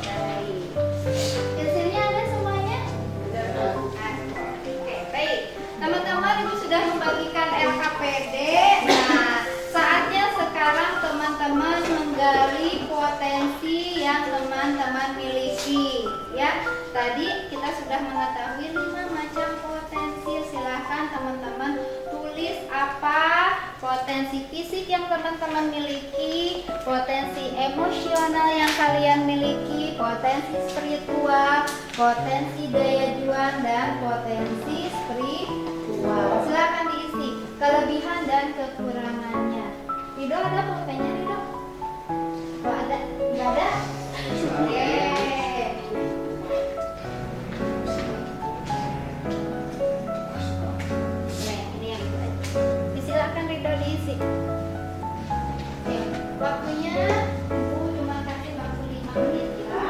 Baik. Pensilnya ada semuanya? Oke, baik. Teman-teman, Ibu sudah membagikan LKPD. Nah, saatnya sekarang teman-teman menggali potensi yang teman-teman miliki. Ya, tadi kita sudah mengetahui 5 macam potensi. Silahkan teman-teman tulis apa potensi fisik yang teman-teman miliki, potensi emosional yang kalian miliki, potensi spiritual, potensi daya juang, dan potensi spiritual. Silakan diisi kelebihan dan kekurangannya. Rido ada pulpennya, Rido? Oh, ada? Nggak ada? Oke. Nah, ini yang itu aja. Silakan Rido diisi. Oke, waktunya Ibu cuma kasih waktu 5 menit ya.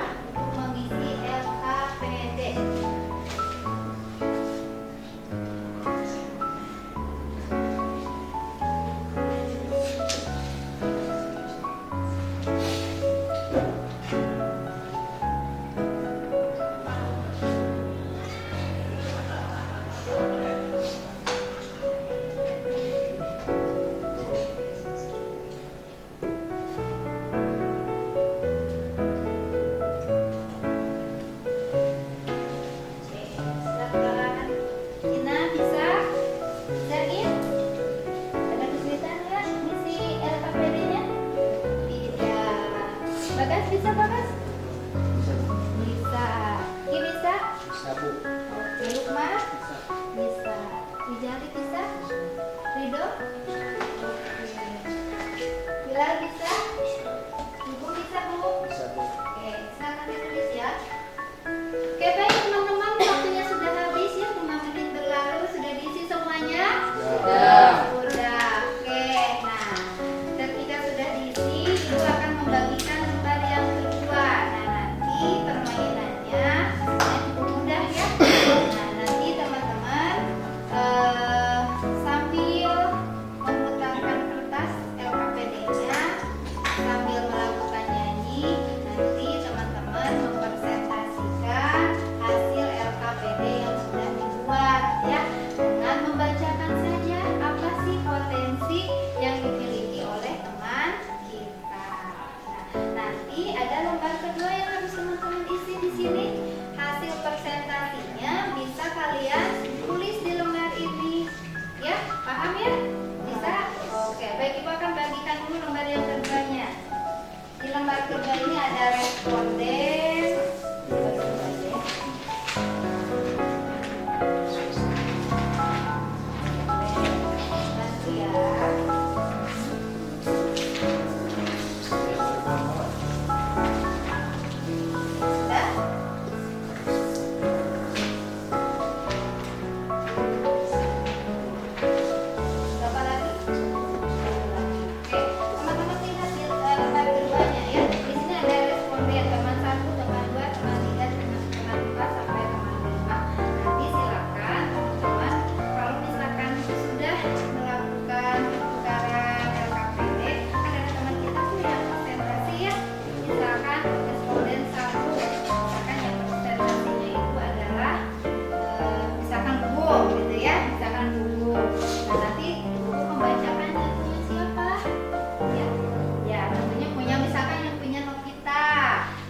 Bilal bisa? Ibu bisa, Bu? Bisa Bu. Oke, silakan ditulis ya. Oke, baik teman-teman, waktunya sudah habis ya, 5 menit berlalu. Sudah diisi semuanya? Sudah. Sudah. Oke, nah ketika sudah diisi, Ibu akan membagikan lembar yang kedua. Nah, nanti permainannya cukup mudah ya. Nah, nanti teman-teman sambil memutarkan kertas LKPD-nya, sambil melakukan nyanyi, nanti teman-teman mempresentasikan hasil LKPD yang sudah dibuat ya, dengan membacakan saja apa sih potensi yang dimiliki oleh teman kita. Nah, nanti ada lembar kedua yang harus teman-teman isi di sini. Hasil presentasinya bisa kalian tulis di lembar ini. Ya, paham ya? Bisa? Oke, baik, Ibu akan bagikan dulu lembar yang keduanya. Di lembar kedua ini ada responden. Bantu ya. Sudah? Berapa lagi? Oke, teman-teman lihat di lembar keduanya ya. Di sini ada responden teman 1, teman 2, teman 3, teman 4 sampai teman 5. Nanti silakan teman-teman kalau misalkan sudah melakukan pertukaran LKPD, kan ada teman kita tuh yang presentasi ya. Misalkan responden 1, misalkan yang presentasinya itu adalah misalkan Gugu gitu ya, misalkan Gugu. Nah, nanti Gugu membacakan punya siapa? Ya, tentunya punya, misalkan yang punya Novita.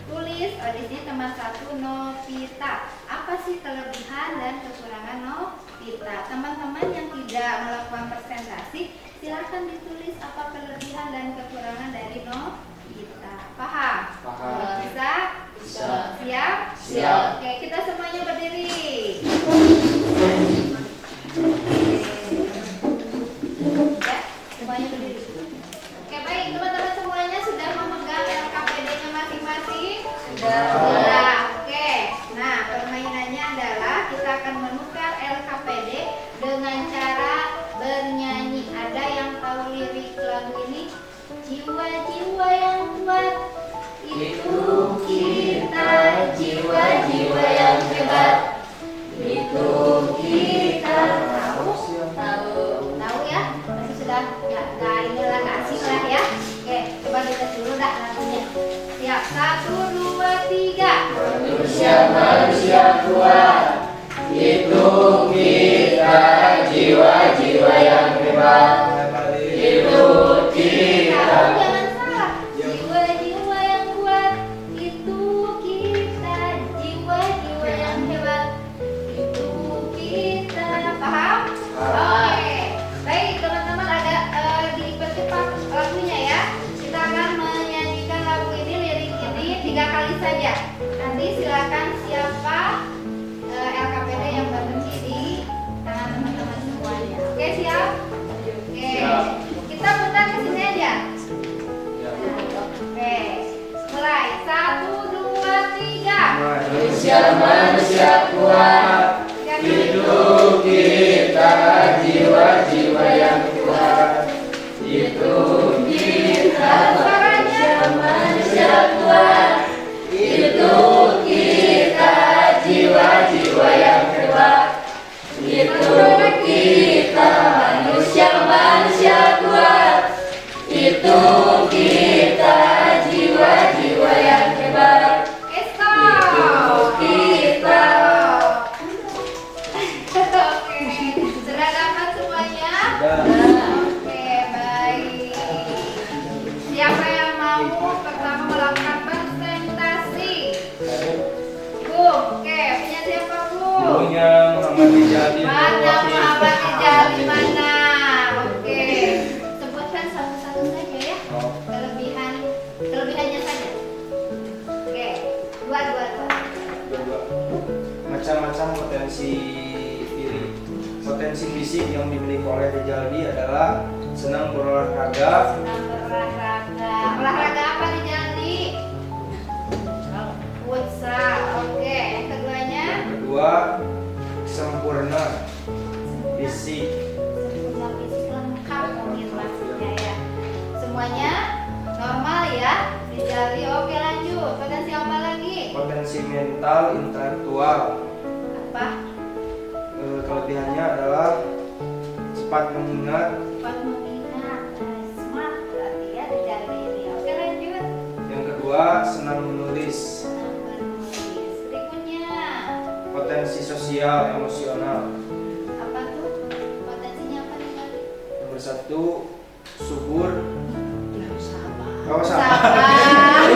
Tulis di sini teman 1 Novita. Apa sih kelebihan dan kekurangan Novita? Teman-teman yang tidak melakukan presentasi, silakan ditulis apa kelebihan dan kekurangan dari Novita. Paham? Paham. Bisa? Bisa. Siap? Siap. Oke, kita semuanya berdiri. Ya, semuanya berdiri. Oke, baik teman-teman, semuanya sudah memegang LKPD-nya masing-masing? Sudah. Oke. Nah, permainannya adalah kita akan menukar LKPD dengan cara bernyanyi. Ada yang tahu lirik lagu ini? Jiwa-jiwa yang kuat itu kita, jiwa-jiwa yang hebat itu kita. Tahu? Tahu ya? Masih sudah nggak inilah, nggak asing lah ya. Oke, coba kita dulu dah lagunya. Siap, 1, 2, 3. Manusia kuat itu kita, jiwa-jiwa yang hebat itu kita. Jangan salah. Jiwa-jiwa yang kuat itu kita, jiwa-jiwa yang hebat itu kita. Paham? Oke. Baik teman-teman, ada dipercepat lagunya ya. Kita akan menyanyikan lagu ini, lirik ini 3 kali saja. Nanti silakan siapa LKPD yang berhenti di tangan teman-teman semuanya. Oke, siap? Oke. Kita putar ke sini aja. Oke. Mulai. 1, 2, 3. Manusia kuat itu kita, jiwa-jiwa yang kuat itu kita. Suaranya. Manusia kuat itu kita, jiwa-jiwa yang hebat itu kita. Manusia kuat itu kita, jiwa-jiwa yang hebat itu kita. Oke. Sudah dapat semuanya? Oke, baik. Siapa yang mau pertama melakukan presentasi? Bu, oke, punya siapa Bu? Punya Muhammad Rijali. Mana Muhammad Rijali mana? Oke, sebutkan satu-satu saja ya. Kelebihannya saja. Oke, dua. Macam-macam potensi diri. Potensi fisik yang dimiliki oleh Rijali adalah senang berolahraga, Senang berolahraga. ya. Rijali. Oke, lanjut. Potensi apa lagi? Potensi mental intelektual. Apa? Kelebihannya adalah cepat mengingat. Cepat mengingat. Smart berarti ya Rijali ini. Oke, lanjut. Yang kedua, senang menulis. Menulis. Berikutnya. Potensi sosial emosional. Apa tuh? Potensinya apa nih tadi? Nomor satu, subur. Oh, sabar. Sabar.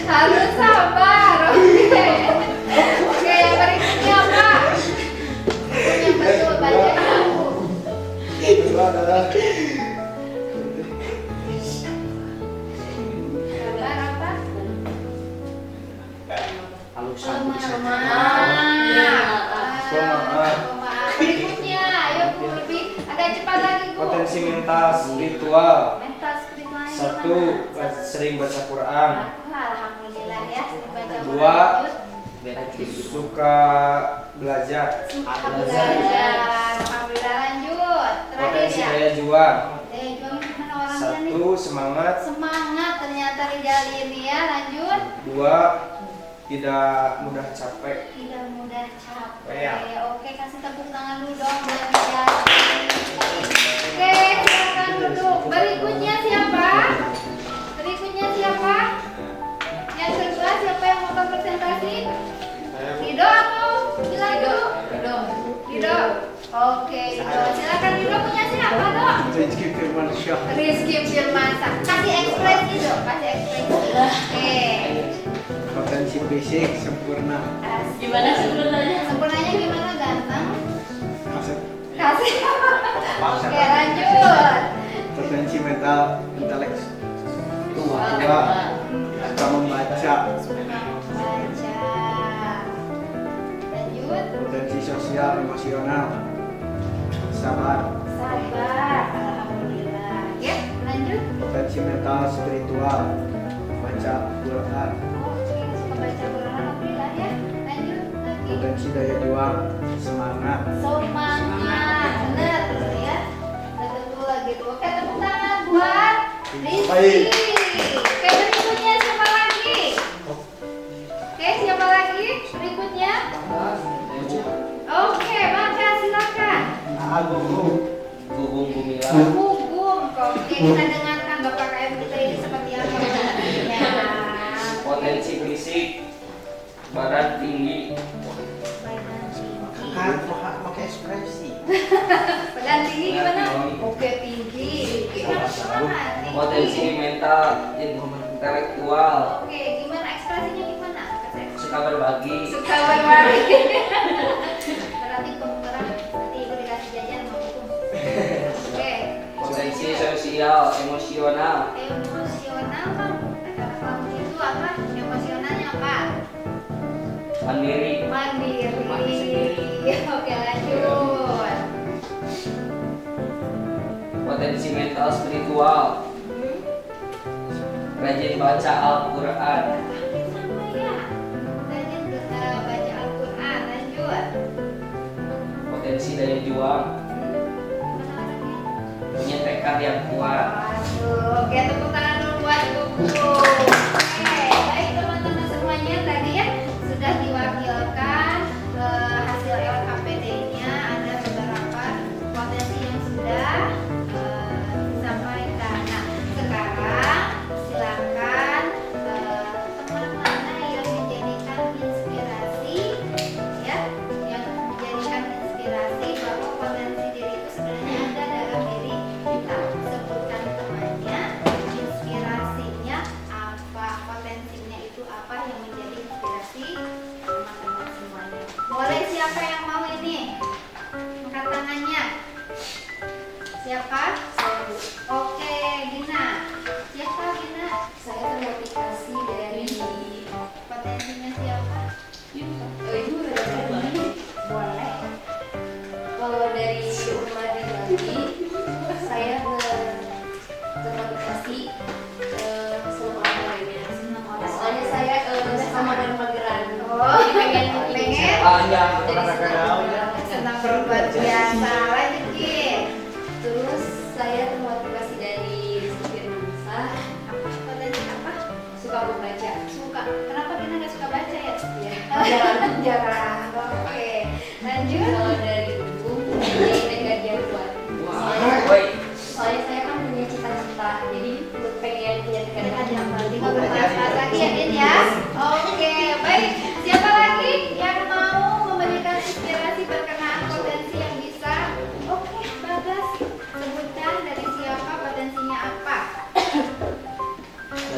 Harus sabar. Oke. Oke, yang berikutnya apa? Yang betul bacanya. Yang kedua adalah Sabar apa? Pemaaf. Berikutnya, ayo Bu, lebih agak cepat lagi Bu. Potensi mental spiritual. Mental spiritualnya Satu, gimana? sering baca Quran. Alhamdulillah ya, sering baca Quran. Dua, Lanjut. suka belajar. Suka belajar. Alhamdulillah, lanjut. Terakhir Potensi ya. daya juang. Daya juang gimana orangnya nih? Satu, semangat. Semangat ternyata Rijali ini ya. Lanjut. Dua, tidak mudah capek. Tidak mudah capek. Ya. Oke, kasih tepuk tangan dulu dong buat Rijali. Oke, silakan duduk. Berikutnya siapa? Berikutnya siapa? Yang kedua siapa yang mau berpresentasi? Rido atau bilang dulu? Rido. Oke, Rido. Silakan Rido, punya siapa dong? Rizky Firmansyah. Rizky Firmansyah. Kasih ekspresi dong, kasih ekspresi. Oke. Potensi fisik sempurna. Asik. Gimana sebenarnya? Sempurnanya gimana, ganteng? Kasih. Kasih. Oke, lanjut. Potensi mental intelektual. Dua, suka membaca. Suka membaca. Lanjut. Potensi sosial emosional. Sabar. Sabar. Alhamdulillah. Ya, lanjut. Potensi mental spiritual. Baca Quran. Oke, suka baca Quran. Alhamdulillah ya. Lanjut lagi. Potensi daya juang. Semangat. Semangat. Bener ya. Udah betul lagi tuh. Oke, tepuk tangan buat Rizky. Baik. Oke, berikutnya siapa lagi? Oke, siapa lagi? Berikutnya. Oke, maka silakan. Gugum Gumilang. Gugum. Oke, kita dengarkan Bapak KM kita ini seperti apa potensinya. Potensi fisik. Badan tinggi. Badan tinggi. Pakai ekspresi. Badan tinggi gimana? Oke, tinggi. Gimana? Potensi mental intelektual. Oke, gimana ekspresinya gimana? Kasih ekspresi. Suka berbagi. Suka berbagi. Berarti pemurah. Nanti ibu dikasih jajan sama buku. Oke. Potensi sosial emosional. Emosional kan? Kata kamu itu apa? Emosionalnya apa? Mandiri. Mandiri. Oke, lanjut. Potensi mental spiritual. Rajin baca Al-Quran. Sama ya. Rajin baca Al-Quran. Lanjut. Potensi daya juang. Gimana orangnya? Punya tekad yang kuat. Waduh, oke, tepuk tangan dulu buat Kuku. Oke, baik teman-teman semuanya, tadi ya sudah diwakilkan hasil LKPD-nya, ada beberapa potensi yang sudah disampaikan. Nah, sekarang silakan teman mana yang menjadikan inspirasi, ya, yang menjadikan inspirasi bahwa potensi diri itu sebenarnya ada dalam diri kita. Sebutkan temannya, inspirasinya apa, potensinya itu apa yang menjadi inspirasi teman-teman semuanya. Boleh siapa yang mau ini? Angkat tangannya. Siapa? Saya Bu. Oke, Gina. Siapa Gina? Saya termotivasi dari Potensinya siapa? Ibu Boleh. kalau dari Umar Rizky, saya termotivasi semua lainnya. Soalnya saya sama dan mageran. Oh, pengen Panjang. Jadi senang berbuat biasa. Lanjut, Gin. terus saya termotivasi dari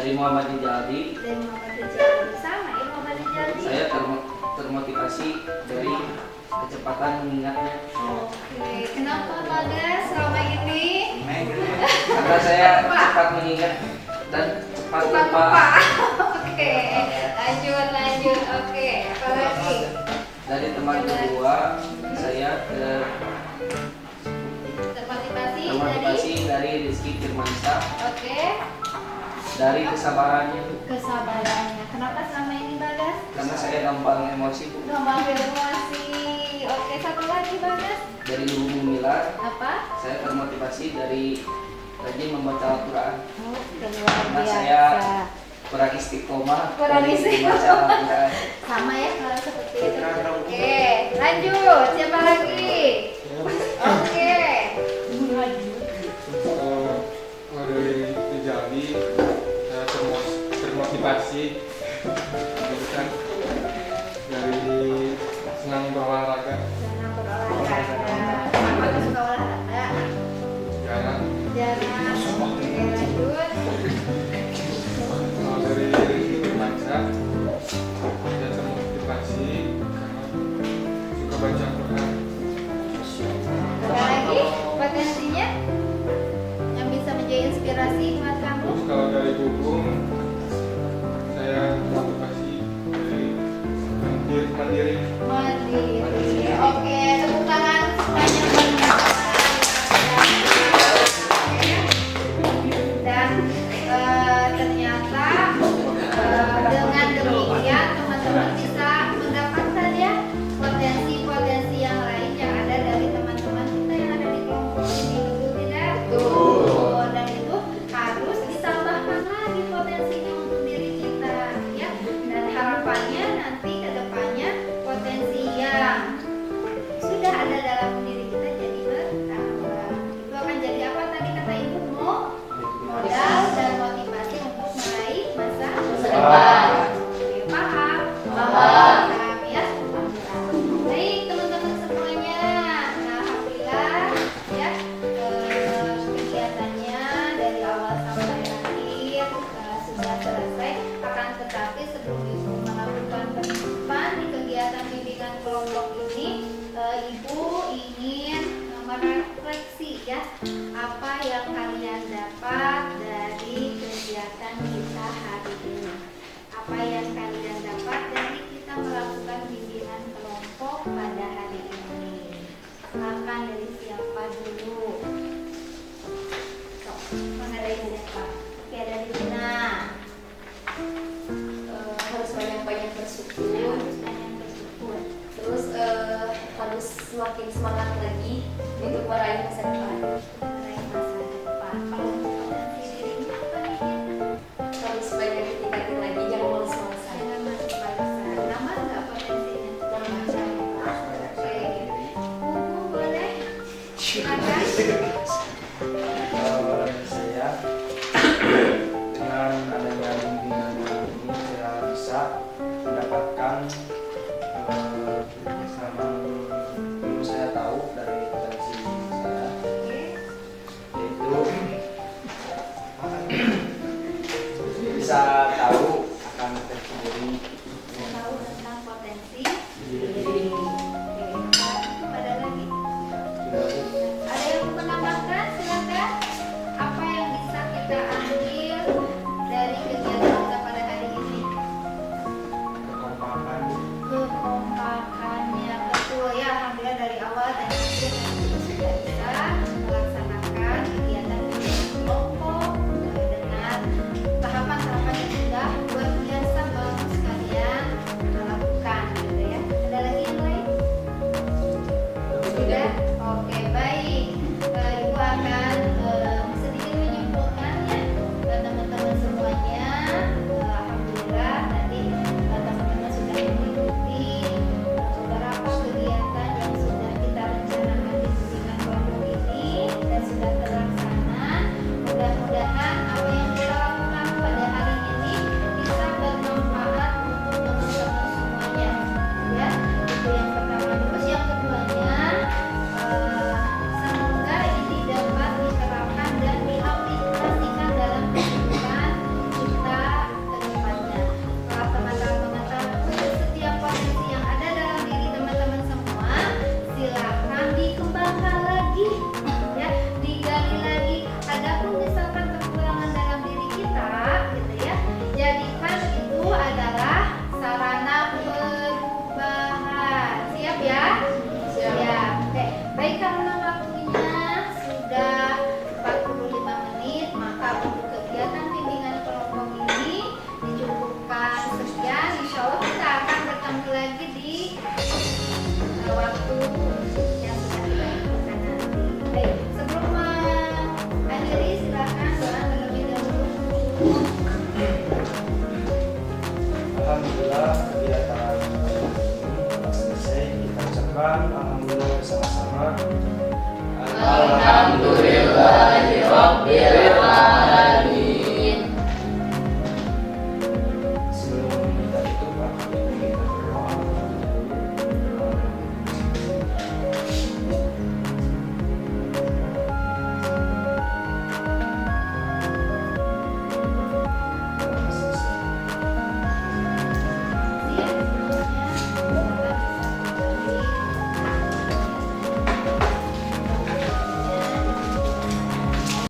Dari Muhammad Jaldi. Dari Muhammad Jaldi. Sama ya Muhammad Jaldi. Saya termotivasi dari kecepatan mengingatnya. Oke, kenapa Bagas selama ini? Karena saya cepat mengingat dan cepat lupa. Oke, lanjut. Oke, apalagi? Dari teman kedua, saya termotivasi dari Rizky Firmansyah. Oke, Dari kesabarannya, kesabarannya. Kenapa selama ini Bagas? karena saya gampang emosi, Bu. Gampang emosi. Oke, satu lagi Bagas. Dari Ibu Mumila, Apa? saya termotivasi dari rajin membaca Al-Quran. Oh, luar Karena biasa. saya kurang istiqomah Kurang dari istiqomah. membaca Al-Quran. Sama ya kalau seperti itu. Oke, lanjut. Siapa lagi? Oke. Kalau dari Jaldi, saya termotivasi kan dari senang berolahraga. Senang berolahraga. Kenapa tuh suka olahraga? Jarang. Jarang. Oke, lanjut. Kalau dari Rizky Firmansyah, saya termotivasi karena suka baca Quran. Ada lagi potensinya yang bisa menjadi inspirasi buat kamu? Terus kalau dari Gugum, saya termotivasi dari mandiri. Mandiri. Oke, tepuk tangan semuanya buat dan ternyata dengan demikian teman-teman bisa mendapatkan ya potensi-potensi yang lain yang ada dari teman-teman kita yang ada di kelompok ini, betul tidak? Betul. Dan itu harus ditambahkan lagi potensi Alhamdulillah.